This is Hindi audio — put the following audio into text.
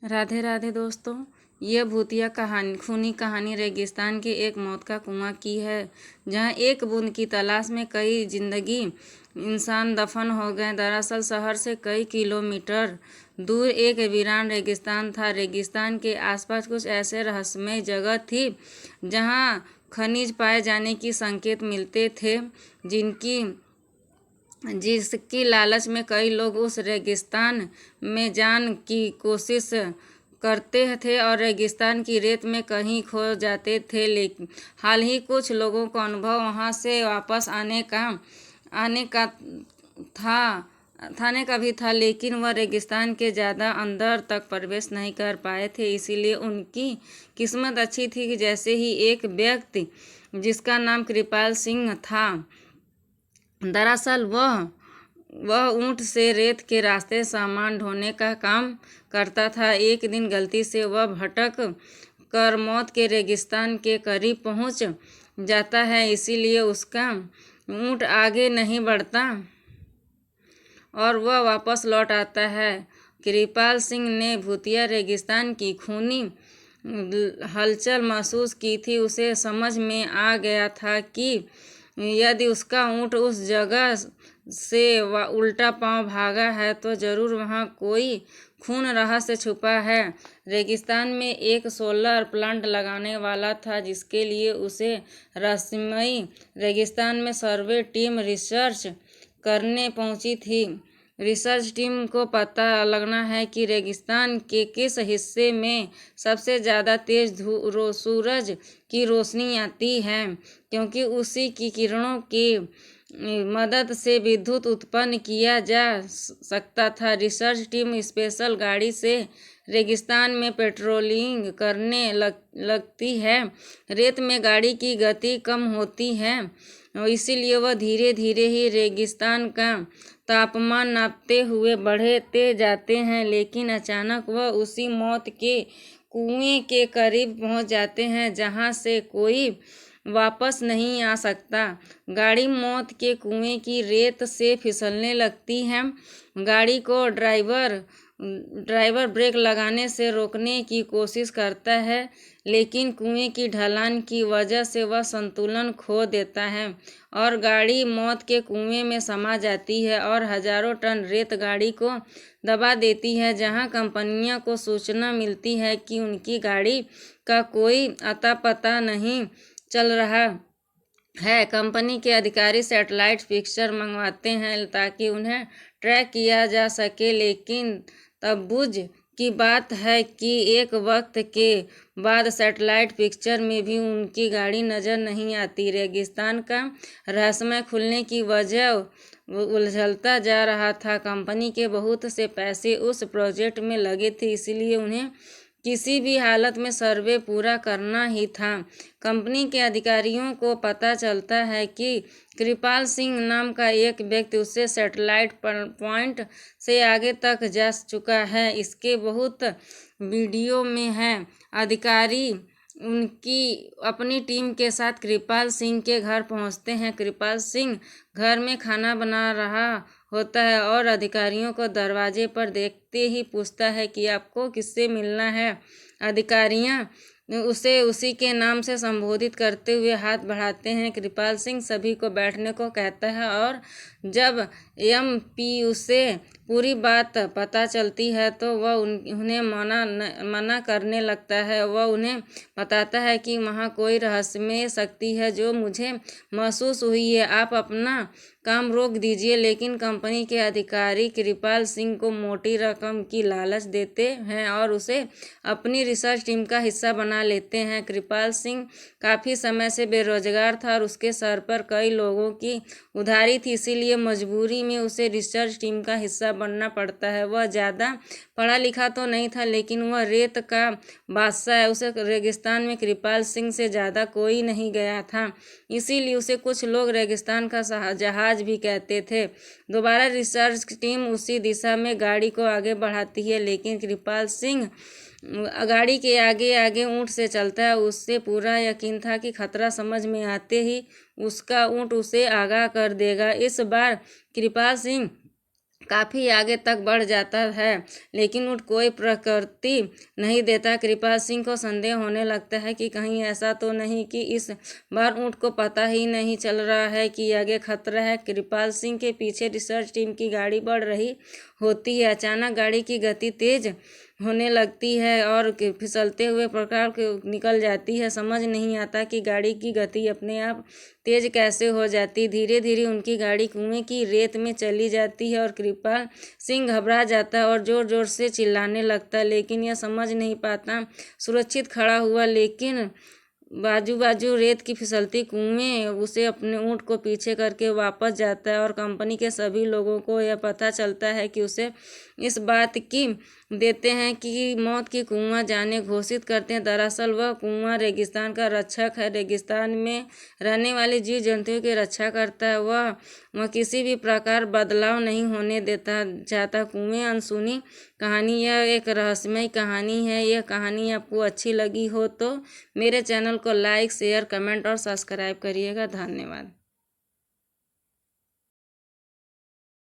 राधे राधे दोस्तों। यह भूतिया कहानी खूनी कहानी रेगिस्तान के एक मौत का कुआं की है, जहां एक बूंद की तलाश में कई जिंदगी इंसान दफन हो गए। दरअसल शहर से कई किलोमीटर दूर एक वीरान रेगिस्तान था। रेगिस्तान के आसपास कुछ ऐसे रहस्यमय जगह थी जहां खनिज पाए जाने की संकेत मिलते थे, जिसकी लालच में कई लोग उस रेगिस्तान में जाने की कोशिश करते थे और रेगिस्तान की रेत में कहीं खो जाते थे। लेकिन हाल ही कुछ लोगों का अनुभव वहां से वापस आने का भी था, लेकिन वह रेगिस्तान के ज़्यादा अंदर तक प्रवेश नहीं कर पाए थे। इसीलिए उनकी किस्मत अच्छी थी कि जैसे ही एक व्यक्ति जिसका नाम कृपाल सिंह था, दरअसल वह ऊंट से रेत के रास्ते सामान ढोने का काम करता था। एक दिन गलती से वह भटक कर मौत के रेगिस्तान के करीब पहुंच जाता है। इसीलिए उसका ऊंट आगे नहीं बढ़ता और वह वापस लौट आता है। कृपाल सिंह ने भूतिया रेगिस्तान की खूनी हलचल महसूस की थी। उसे समझ में आ गया था कि यदि उसका ऊंट उस जगह से उल्टा पांव भागा है तो जरूर वहां कोई खून रहस्य छुपा है। रेगिस्तान में एक सोलर प्लांट लगाने वाला था, जिसके लिए उसे रहस्यमयी रेगिस्तान में सर्वे टीम रिसर्च करने पहुंची थी। रिसर्च टीम को पता लगना है कि रेगिस्तान के किस हिस्से में सबसे ज़्यादा तेज सूरज की रोशनी आती है, क्योंकि उसी की किरणों की मदद से विद्युत उत्पन्न किया जा सकता था। रिसर्च टीम स्पेशल गाड़ी से रेगिस्तान में पेट्रोलिंग करने लगती है। रेत में गाड़ी की गति कम होती है, इसीलिए वह धीरे धीरे ही रेगिस्तान का तापमान नापते हुए बढ़ते जाते हैं। लेकिन अचानक वह उसी मौत के कुएं के करीब पहुंच जाते हैं जहां से कोई वापस नहीं आ सकता। गाड़ी मौत के कुएं की रेत से फिसलने लगती है। गाड़ी को ड्राइवर ब्रेक लगाने से रोकने की कोशिश करता है, लेकिन कुएं की ढलान की वजह से वह संतुलन खो देता है और गाड़ी मौत के कुएं में समा जाती है और हजारों टन रेत गाड़ी को दबा देती है। जहां कंपनियों को सूचना मिलती है कि उनकी गाड़ी का कोई अता पता नहीं चल रहा है, कंपनी के अधिकारी सैटेलाइट पिक्चर मंगवाते हैं ताकि उन्हें ट्रैक किया जा सके। लेकिन तब्बूज की बात है कि एक वक्त के बाद सैटेलाइट पिक्चर में भी उनकी गाड़ी नजर नहीं आती। रेगिस्तान का रहस्यमय खुलने की वजह उलझलता जा रहा था। कंपनी के बहुत से पैसे उस प्रोजेक्ट में लगे थे, इसीलिए उन्हें किसी भी हालत में सर्वे पूरा करना ही था। कंपनी के अधिकारियों को पता चलता है कि कृपाल सिंह नाम का एक व्यक्ति उससे सैटेलाइट पॉइंट से आगे तक जा चुका है। इसके बहुत वीडियो में है। अधिकारी उनकी अपनी टीम के साथ कृपाल सिंह के घर पहुंचते हैं। कृपाल सिंह घर में खाना बना रहा होता है और अधिकारियों को दरवाजे पर देखते ही पूछता है कि आपको किससे मिलना है। अधिकारियां उसे उसी के नाम से संबोधित करते हुए हाथ बढ़ाते हैं। कृपाल सिंह सभी को बैठने को कहता है और जब एमपी उसे पूरी बात पता चलती है तो वह उन्हें मना करने लगता है। वह उन्हें बताता है कि वहाँ कोई रहस्यमय शक्ति है जो मुझे महसूस हुई है, आप अपना काम रोक दीजिए। लेकिन कंपनी के अधिकारी कृपाल सिंह को मोटी रकम की लालच देते हैं और उसे अपनी रिसर्च टीम का हिस्सा बना लेते हैं। कृपाल सिंह काफ़ी समय से बेरोजगार था और उसके सर पर कई लोगों की उधारी थी, इसीलिए मजबूरी में उसे रिसर्च टीम का हिस्सा बनना पड़ता है। वह ज़्यादा पढ़ा लिखा तो नहीं था, लेकिन वह रेत का बादशाह है। उसे रेगिस्तान में कृपाल सिंह से ज़्यादा कोई नहीं गया था, इसीलिए उसे कुछ लोग रेगिस्तान का जहाज भी कहते थे। दोबारा रिसर्च टीम उसी दिशा में गाड़ी को आगे बढ़ाती है, लेकिन कृपाल सिंह गाड़ी के आगे आगे ऊंट से चलता है। उससे पूरा यकीन था कि खतरा समझ में आते ही उसका ऊंट उसे आगाह कर देगा। इस बार कृपाल सिंह काफ़ी आगे तक बढ़ जाता है, लेकिन ऊँट कोई प्रकृति नहीं देता। कृपाल सिंह को संदेह होने लगता है कि कहीं ऐसा तो नहीं कि इस बार ऊँट को पता ही नहीं चल रहा है कि आगे खतरा है। कृपाल सिंह के पीछे रिसर्च टीम की गाड़ी बढ़ रही होती है। अचानक गाड़ी की गति तेज होने लगती है और फिसलते हुए प्रकार निकल जाती है। समझ नहीं आता कि गाड़ी की गति अपने आप तेज कैसे हो जाती। धीरे धीरे उनकी गाड़ी कुएं की रेत में चली जाती है और कृपाल सिंह घबरा जाता है और जोर जोर से चिल्लाने लगता है, लेकिन यह समझ नहीं पाता। सुरक्षित खड़ा हुआ, लेकिन बाजू रेत की फिसलती कुएं उसे अपने ऊँट को पीछे करके वापस जाता है और कंपनी के सभी लोगों को यह पता चलता है कि उसे इस बात की देते हैं कि मौत की कुआं जाने घोषित करते हैं। दरअसल वह कुआं रेगिस्तान का रक्षक है, रेगिस्तान में रहने वाले जीव जंतुओं की रक्षा करता है। वह किसी भी प्रकार बदलाव नहीं होने देता चाहता। कुएं अनसुनी कहानी यह एक रहस्यमय कहानी है। यह कहानी आपको अच्छी लगी हो तो मेरे चैनल को लाइक, शेयर, कमेंट और सब्सक्राइब करिएगा। धन्यवाद।